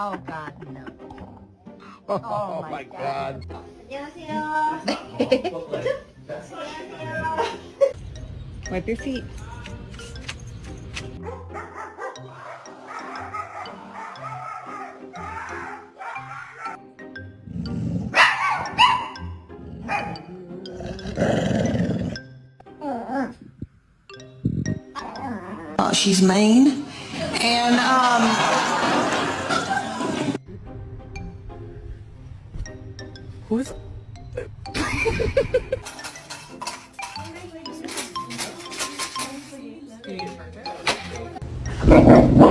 Oh God, no. Oh, my God. Wipe your feet. She's mean, and Who's? Oh,